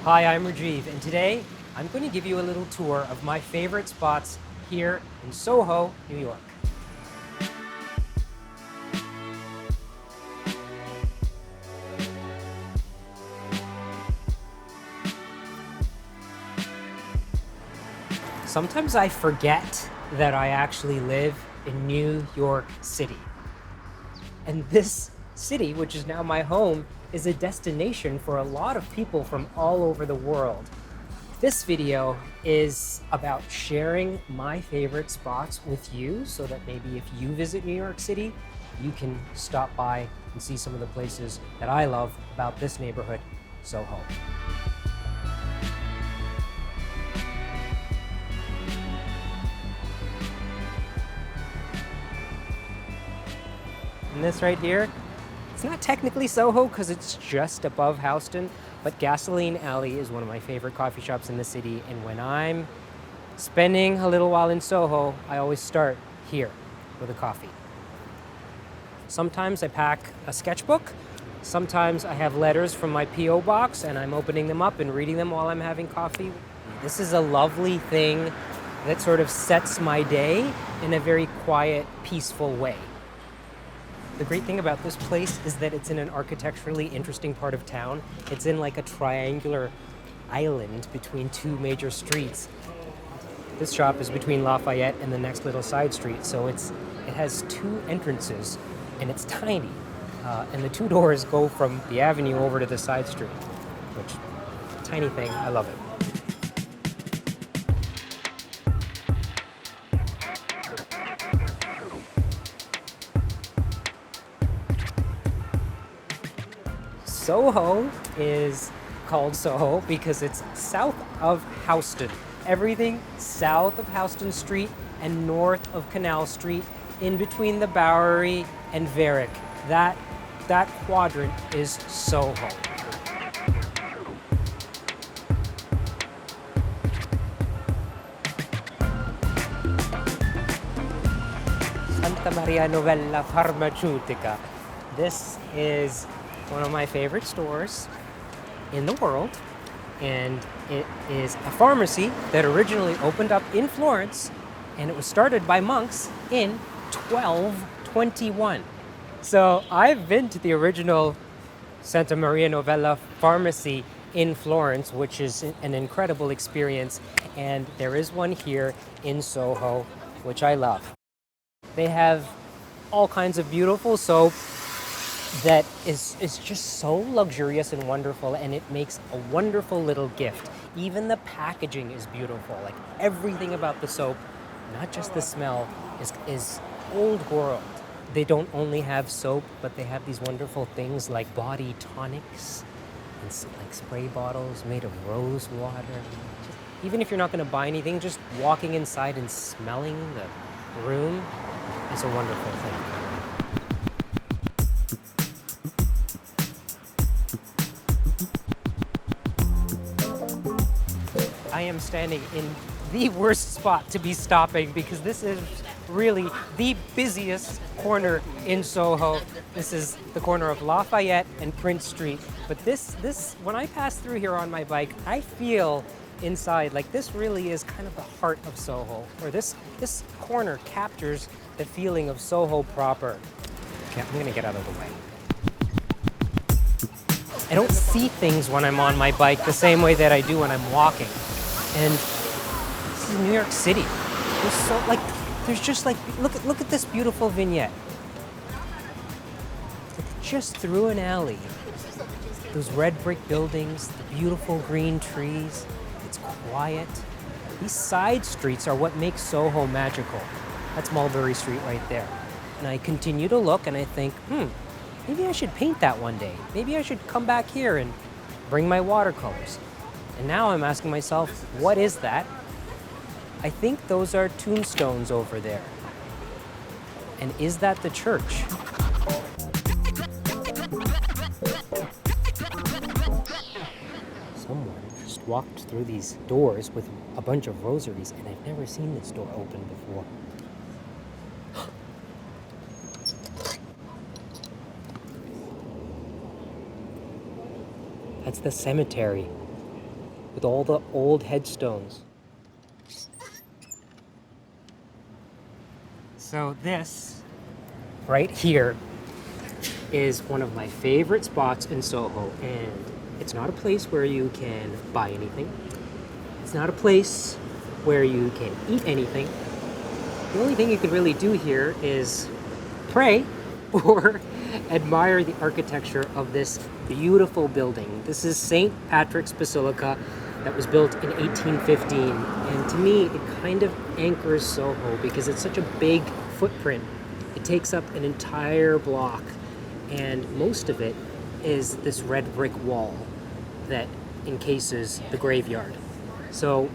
Hi, I'm Rajiv, and today I'm going to give you a little tour of my favorite spots here in Soho, New York. Sometimes I forget that I actually live in New York City. And this city, which is now my home, is a destination for a lot of people from all over the world. This video is about sharing my favorite spots with you so that maybe if you visit New York City, you can stop by and see some of the places that I love about this neighborhood, Soho. And this right here, it's not technically Soho because it's just above Houston, but Gasoline Alley is one of my favorite coffee shops in the city. And when I'm spending a little while in Soho, I always start here with a coffee. Sometimes I pack a sketchbook. Sometimes I have letters from my P.O. box and I'm opening them up and reading them while I'm having coffee. This is a lovely thing that sort of sets my day in a very quiet, peaceful way. The great thing about this place is that it's in an architecturally interesting part of town. It's in like a triangular island between two major streets. This shop is between Lafayette and the next little side street, so it has two entrances and it's tiny. And the two doors go from the avenue over to the side street, which, tiny thing, I love it. Soho is called Soho because it's south of Houston. Everything south of Houston Street and north of Canal Street, in between the Bowery and Varick. That quadrant is Soho. Santa Maria Novella Farmaceutica. This is one of my favorite stores in the world, and it is a pharmacy that originally opened up in Florence, and it was started by monks in 1221. So I've been to the original Santa Maria Novella pharmacy in Florence, which is an incredible experience, and there is one here in Soho, which I love. They have all kinds of beautiful soap that is just so luxurious and wonderful, and it makes a wonderful little gift. Even the packaging is beautiful. Like everything about the soap, not just the smell, is old world. They don't only have soap, but they have these wonderful things like body tonics and like spray bottles made of rose water. Even if you're not going to buy anything, just walking inside and smelling the room is a wonderful thing. I am standing in the worst spot to be stopping because this is really the busiest corner in Soho. This is the corner of Lafayette and Prince Street. But this when I pass through here on my bike, I feel inside like this really is kind of the heart of Soho, or this corner captures the feeling of Soho proper. Okay, I'm gonna get out of the way. I don't see things when I'm on my bike the same way that I do when I'm walking. And this is New York City. Look at this beautiful vignette. It's just through an alley. Those red brick buildings, the beautiful green trees. It's quiet. These side streets are what makes Soho magical. That's Mulberry Street right there. And I continue to look and I think, maybe I should paint that one day. Maybe I should come back here and bring my watercolors. And now I'm asking myself, what is that? I think those are tombstones over there. And is that the church? Someone just walked through these doors with a bunch of rosaries, and I've never seen this door open before. That's the cemetery. with all the old headstones. So this right here is one of my favorite spots in Soho, and it's not a place where you can buy anything. It's not a place where you can eat anything. The only thing you can really do here is pray or admire the architecture of this beautiful building. This is St. Patrick's Basilica that was built in 1815, and to me it kind of anchors Soho because it's such a big footprint. It takes up an entire block, and most of it is this red brick wall that encases the graveyard. So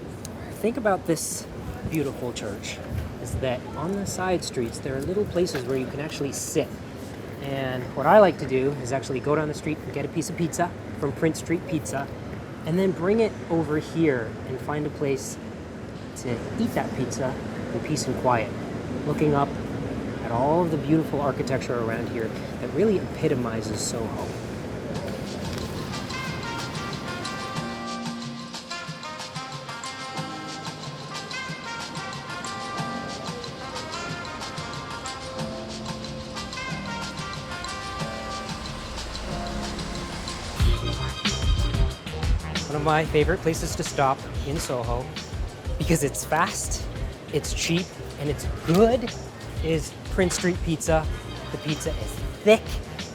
think about this beautiful church, is that on the side streets there are little places where you can actually sit. And what I like to do is actually go down the street and get a piece of pizza from Prince Street Pizza, and then bring it over here and find a place to eat that pizza in peace and quiet, looking up at all of the beautiful architecture around here that really epitomizes Soho. One of my favorite places to stop in Soho, because it's fast, it's cheap, and it's good, is Prince Street Pizza. The pizza is thick,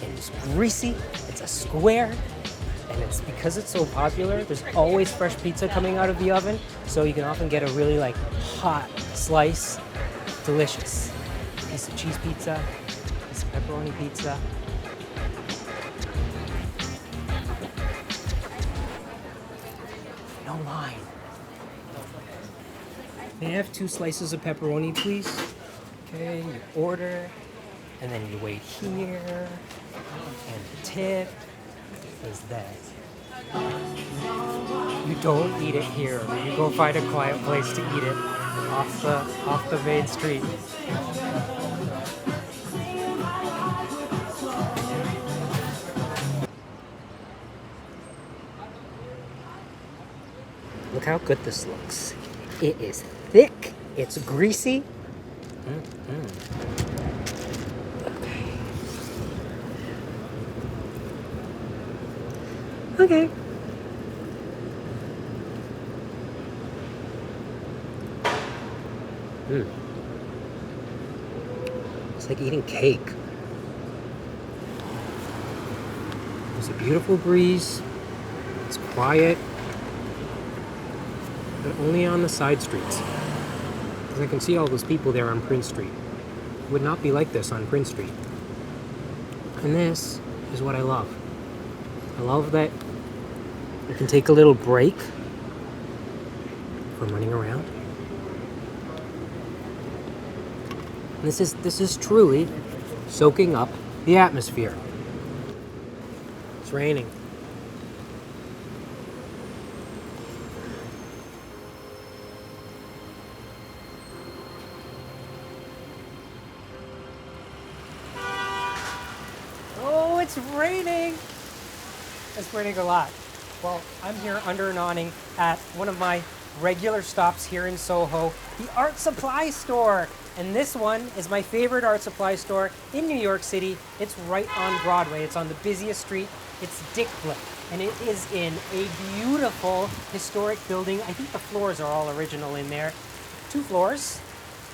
it's greasy, it's a square, and it's because it's so popular, there's always fresh pizza coming out of the oven, so you can often get a really hot slice. Delicious. Piece of cheese pizza, piece of pepperoni pizza. No line. May I have 2 slices of pepperoni, please? Okay, you order, and then you wait here, and the tip is that you don't eat it here. You go find a quiet place to eat it off the main street. Look how good this looks. It is thick, it's greasy. Okay. It's like eating cake. There's a beautiful breeze. It's quiet. But only on the side streets. Because I can see all those people there on Prince Street. It would not be like this on Prince Street. And this is what I love. I love that you can take a little break from running around. And this is truly soaking up the atmosphere. It's raining. Oh, it's raining! It's raining a lot. Well, I'm here under an awning at one of my regular stops here in Soho, the art supply store. And this one is my favorite art supply store in New York City. It's right on Broadway. It's on the busiest street. It's Dick Blick, and it is in a beautiful historic building. I think the floors are all original in there. 2 floors.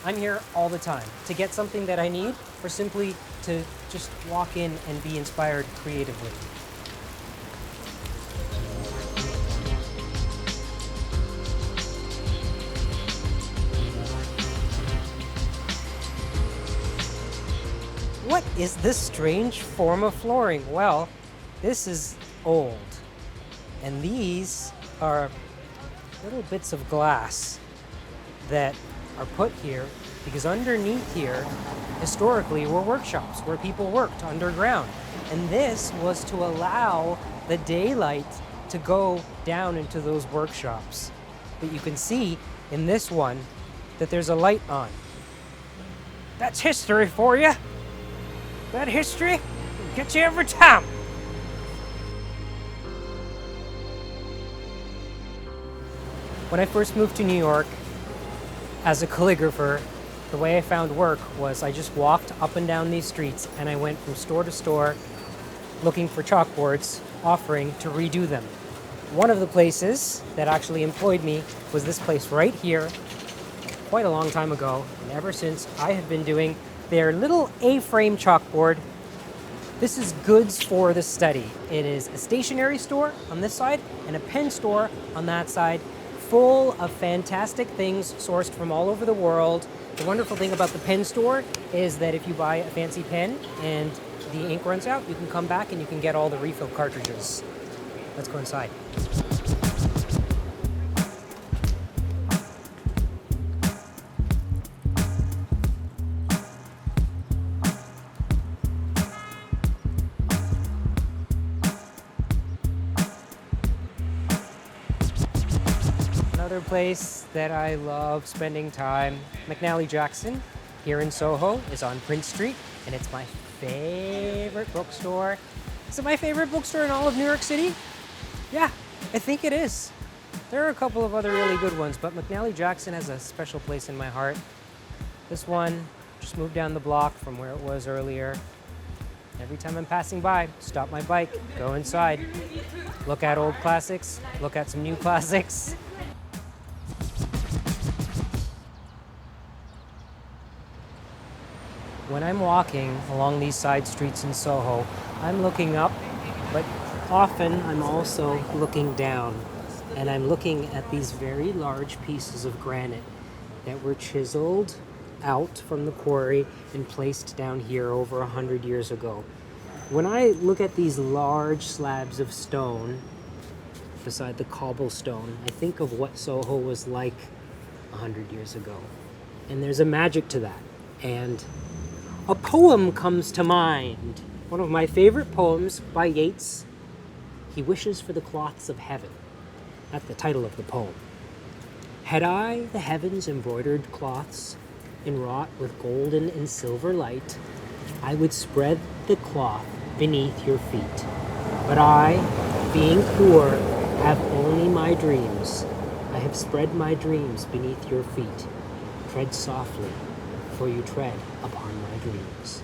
I'm here all the time to get something that I need, or simply to just walk in and be inspired creatively. What is this strange form of flooring? Well, this is old, and these are little bits of glass that are put here because underneath here, historically, were workshops where people worked underground. And this was to allow the daylight to go down into those workshops. But you can see in this one that there's a light on. That's history for you. That history will get you every time. When I first moved to New York as a calligrapher, the way I found work was I just walked up and down these streets and I went from store to store looking for chalkboards, offering to redo them. One of the places that actually employed me was this place right here, quite a long time ago, and ever since I have been doing their little A-frame chalkboard. This is goods for the study. It is a stationery store on this side and a pen store on that side, full of fantastic things sourced from all over the world. The wonderful thing about the pen store is that if you buy a fancy pen and the ink runs out, you can come back and you can get all the refill cartridges. Let's go inside. Another place that I love spending time, McNally Jackson, here in Soho, is on Prince Street, and it's my favorite bookstore. Is it my favorite bookstore in all of New York City? Yeah, I think it is. There are a couple of other really good ones, but McNally Jackson has a special place in my heart. This one just moved down the block from where it was earlier. Every time I'm passing by, stop my bike, go inside, look at old classics, look at some new classics. When I'm walking along these side streets in Soho, I'm looking up, but often I'm also looking down. And I'm looking at these very large pieces of granite that were chiseled out from the quarry and placed down here over 100 years ago. When I look at these large slabs of stone beside the cobblestone, I think of what Soho was like 100 years ago. And there's a magic to that. And a poem comes to mind. One of my favorite poems by Yeats. He wishes for the cloths of heaven. That's the title of the poem. Had I the heavens embroidered cloths, enwrought with golden and silver light, I would spread the cloth beneath your feet. But I, being poor, have only my dreams. I have spread my dreams beneath your feet. Tread softly, for you tread upon my dreams.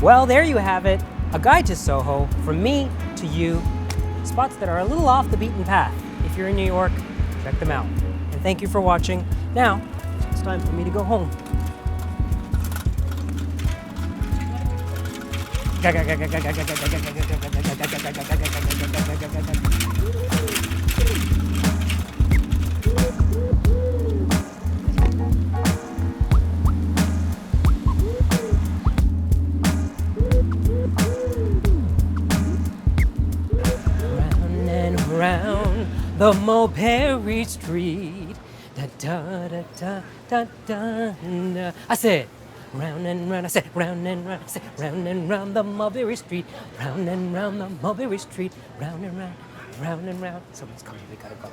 Well, there you have it. A guide to Soho, from me to you. Spots that are a little off the beaten path. If you're in New York, check them out. And thank you for watching. Now, it's time for me to go home. Round and round the Mulberry Street. Da da da da da da da. I said, round and round, I said, round and round, I said, round and round the Mulberry Street, round and round the Mulberry Street, round and round, round and round. Someone's coming, we gotta go.